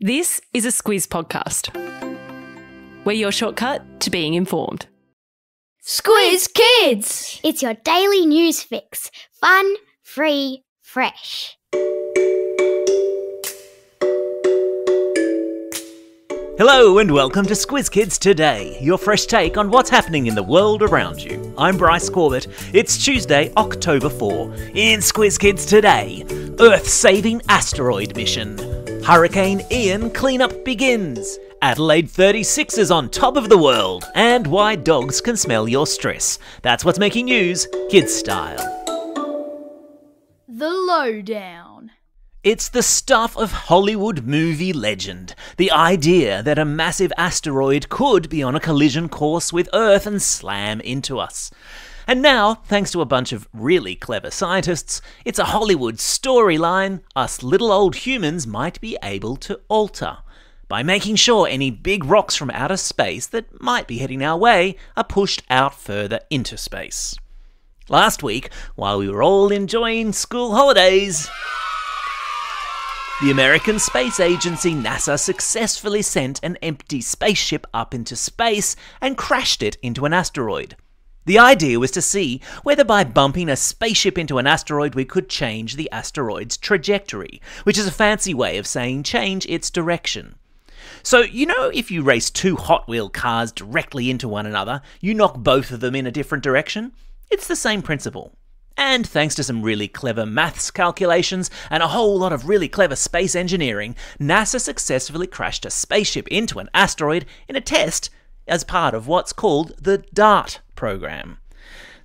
This is a Squiz podcast. We're your shortcut to being informed. Squiz Kids! It's your daily news fix. Fun, free, fresh. Hello and welcome to Squiz Kids Today, your fresh take on what's happening in the world around you. I'm Bryce Corbett. It's Tuesday, October 4. In Squiz Kids Today, Earth-saving asteroid mission. Hurricane Ian cleanup begins. Adelaide 36ers on top of the world. And why dogs can smell your stress. That's what's making news, kids style. The lowdown. It's the stuff of Hollywood movie legend. The idea that a massive asteroid could be on a collision course with Earth and slam into us. And now, thanks to a bunch of really clever scientists, it's a Hollywood storyline us little old humans might be able to alter by making sure any big rocks from outer space that might be heading our way are pushed out further into space. Last week, while we were all enjoying school holidays, the American Space Agency NASA successfully sent an empty spaceship up into space and crashed it into an asteroid. The idea was to see whether by bumping a spaceship into an asteroid we could change the asteroid's trajectory, which is a fancy way of saying change its direction. So, you know, if you race two Hot Wheel cars directly into one another, you knock both of them in a different direction? It's the same principle. And thanks to some really clever maths calculations and a whole lot of really clever space engineering, NASA successfully crashed a spaceship into an asteroid in a test as part of what's called the DART program.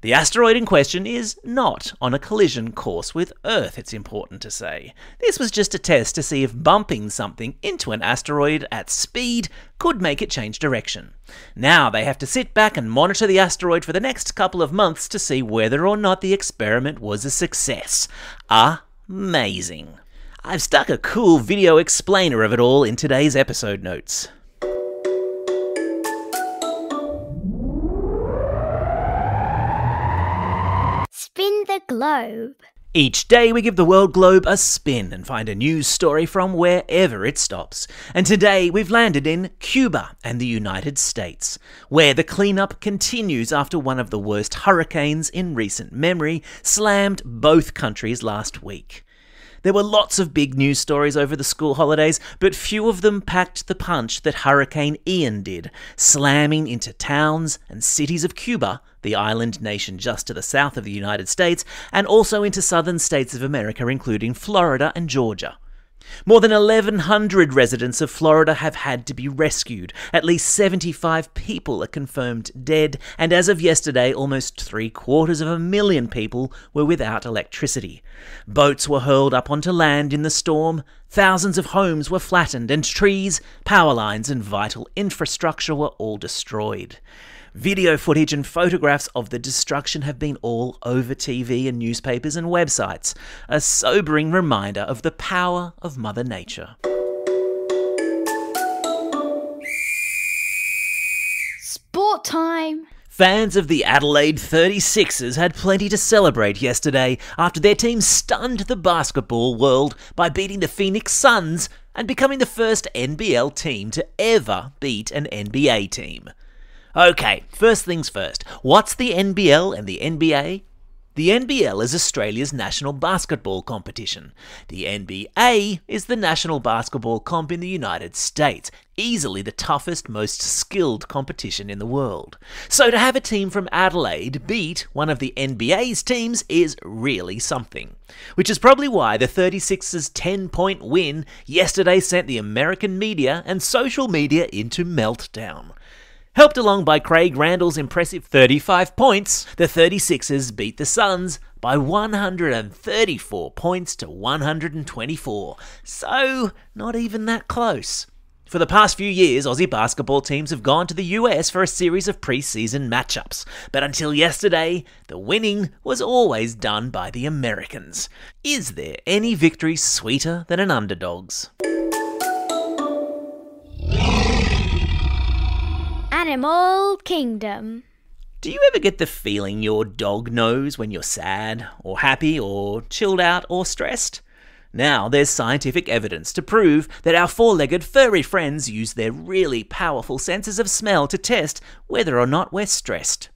The asteroid in question is not on a collision course with Earth, it's important to say. This was just a test to see if bumping something into an asteroid at speed could make it change direction. Now they have to sit back and monitor the asteroid for the next couple of months to see whether or not the experiment was a success. Amazing. I've stuck a cool video explainer of it all in today's episode notes. Spin the globe. Each day we give the world globe a spin and find a news story from wherever it stops. And today we've landed in Cuba and the United States, where the cleanup continues after one of the worst hurricanes in recent memory slammed both countries last week. There were lots of big news stories over the school holidays, but few of them packed the punch that Hurricane Ian did, slamming into towns and cities of Cuba, the island nation just to the south of the United States, and also into southern states of America, including Florida and Georgia. More than 1,100 residents of Florida have had to be rescued. At least 75 people are confirmed dead, and as of yesterday, almost 750,000 people were without electricity. Boats were hurled up onto land in the storm, thousands of homes were flattened, and trees, power lines, and vital infrastructure were all destroyed. Video footage and photographs of the destruction have been all over TV and newspapers and websites, a sobering reminder of the power of Mother Nature. Sport time! Fans of the Adelaide 36ers had plenty to celebrate yesterday after their team stunned the basketball world by beating the Phoenix Suns and becoming the first NBL team to ever beat an NBA team. Okay, first things first. What's the NBL and the NBA? The NBL is Australia's national basketball competition. The NBA is the national basketball comp in the United States, easily the toughest, most skilled competition in the world. So to have a team from Adelaide beat one of the NBA's teams is really something. Which is probably why the 36ers' 10-point win yesterday sent the American media and social media into meltdown. Helped along by Craig Randall's impressive 35 points, the 36ers beat the Suns by 134 points to 124. So, not even that close. For the past few years, Aussie basketball teams have gone to the US for a series of pre-season matchups. But until yesterday, the winning was always done by the Americans. Is there any victory sweeter than an underdog's? Animal Kingdom. Do you ever get the feeling your dog knows when you're sad, or happy, or chilled out, or stressed? Now there's scientific evidence to prove that our four-legged furry friends use their really powerful senses of smell to test whether or not we're stressed.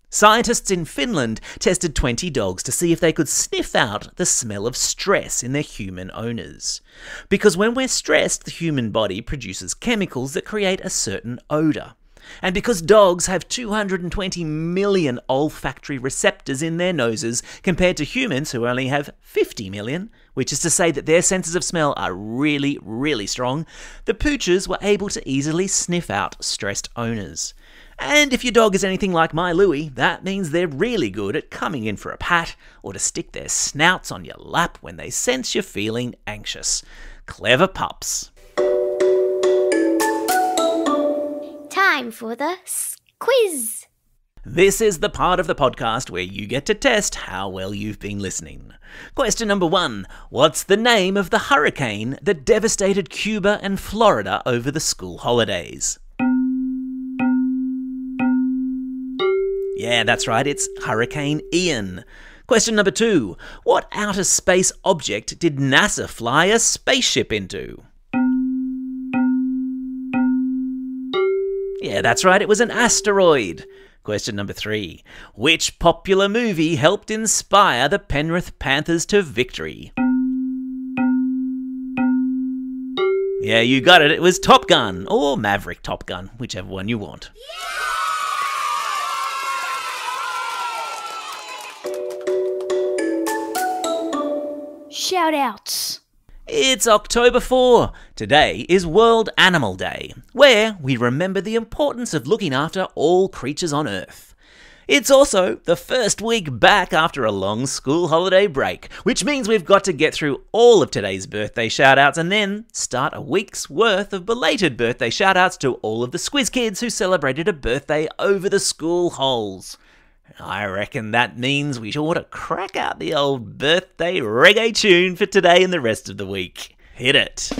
Scientists in Finland tested 20 dogs to see if they could sniff out the smell of stress in their human owners. Because when we're stressed, the human body produces chemicals that create a certain odour. And because dogs have 220 million olfactory receptors in their noses compared to humans who only have 50 million, which is to say that their senses of smell are really, really strong, the poochers were able to easily sniff out stressed owners. And if your dog is anything like my Louie, that means they're really good at coming in for a pat or to stick their snouts on your lap when they sense you're feeling anxious. Clever pups. Time for the Squiz. This is the part of the podcast where you get to test how well you've been listening. Question number 1. What's the name of the hurricane that devastated Cuba and Florida over the school holidays? Yeah, that's right, it's Hurricane Ian. Question number 2. What outer space object did NASA fly a spaceship into? Yeah, that's right, it was an asteroid. Question number 3. Which popular movie helped inspire the Penrith Panthers to victory? Yeah, you got it, it was Top Gun, or Maverick Top Gun, whichever one you want. Shout-outs. It's October 4. Today is World Animal Day, where we remember the importance of looking after all creatures on Earth. It's also the first week back after a long school holiday break, which means we've got to get through all of today's birthday shout-outs and then start a week's worth of belated birthday shout-outs to all of the Squiz Kids who celebrated a birthday over the school holes. I reckon that means we ought to crack out the old birthday reggae tune for today and the rest of the week. Hit it.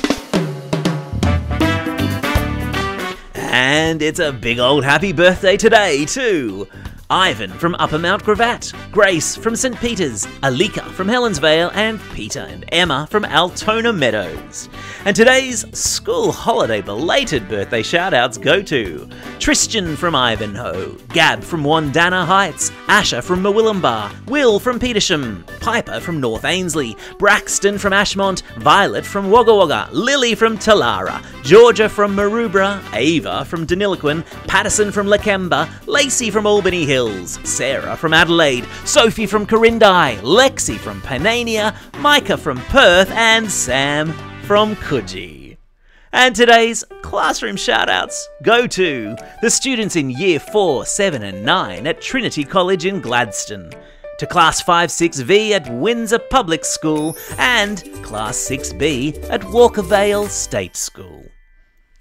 And it's a big old happy birthday today too. Ivan from Upper Mount Gravatt, Grace from St. Peter's, Alika from Helensvale, and Peter and Emma from Altona Meadows. And today's school holiday belated birthday shout-outs go to Tristan from Ivanhoe, Gab from Wandana Heights, Asher from Mawilumbar, Will from Petersham, Piper from North Ainsley, Braxton from Ashmont, Violet from Wagga Wagga, Lily from Talara, Georgia from Maroubra, Ava from Deniliquin, Patterson from Lakemba, Lacey from Albany Hills, Sarah from Adelaide, Sophie from Corindai, Lexi from Panania, Micah from Perth, and Sam from Coogee. And today's classroom shout-outs go to the students in Year 4, 7 and 9 at Trinity College in Gladstone, to Class 5-6V at Windsor Public School, and Class 6B at Walker Vale State School.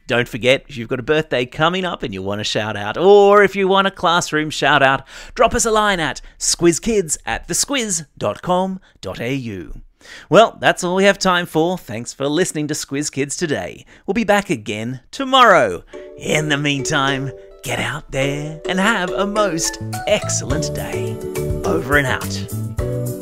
Don't forget, if you've got a birthday coming up and you want a shout-out, or if you want a classroom shout-out, drop us a line at squizkids@thesquiz.com.au. Well, that's all we have time for. Thanks for listening to Squiz Kids today. We'll be back again tomorrow. In the meantime, get out there and have a most excellent day. Over and out.